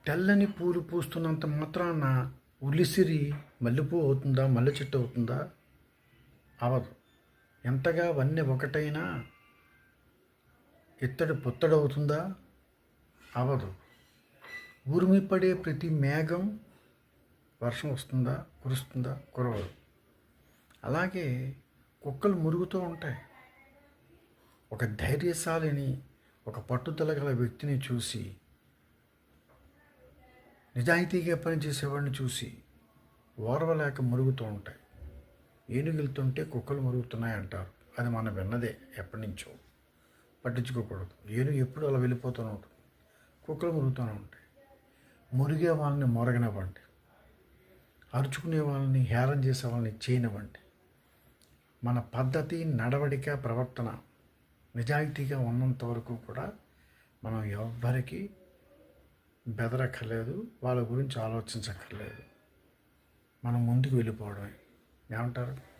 తెల్లని పూలు పూస్తున్నంత మాత్రాన ఉలిసిరి మల్లెపూ అవుతుందా, మల్లె చెట్టు అవుతుందా? అవదు. ఎంతగా వన్నె ఒకటైనా ఇత్తడి పుత్తడి అవుతుందా? అవదు. ఉరిమి పడే ప్రతి మేఘం వర్షం వస్తుందా, కురుస్తుందా? కురవదు. అలాగే కుక్కలు మురుగుతూ ఉంటాయి. ఒక ధైర్యశాలిని, ఒక పట్టుదల గల వ్యక్తిని చూసి, నిజాయితీగా పనిచేసేవాడిని చూసి ఓర్వలేక మురుగుతూ ఉంటాయి. ఏనుగులుతుంటే కుక్కలు మురుగుతున్నాయి అంటారు. అది మనం విన్నదే ఎప్పటి నుంచో. పట్టించుకోకూడదు. ఏనుగు ఎప్పుడు అలా వెళ్ళిపోతూనే ఉంటుంది. కుక్కలు మురుగుతూనే ఉంటాయి. మురిగే వాళ్ళని మొరగనివ్వండి. అరుచుకునే వాళ్ళని, హేళన చేసే వాళ్ళని చేయనివ్వండి. మన పద్ధతి, నడవడిక, ప్రవర్తన నిజాయితీగా ఉన్నంత వరకు కూడా మనం ఎవ్వరికీ బెదరక్కర్లేదు, వాళ్ళ గురించి ఆలోచించక్కర్లేదు. మనం ముందుకు వెళ్ళిపోవడమే. ఏమంటారు?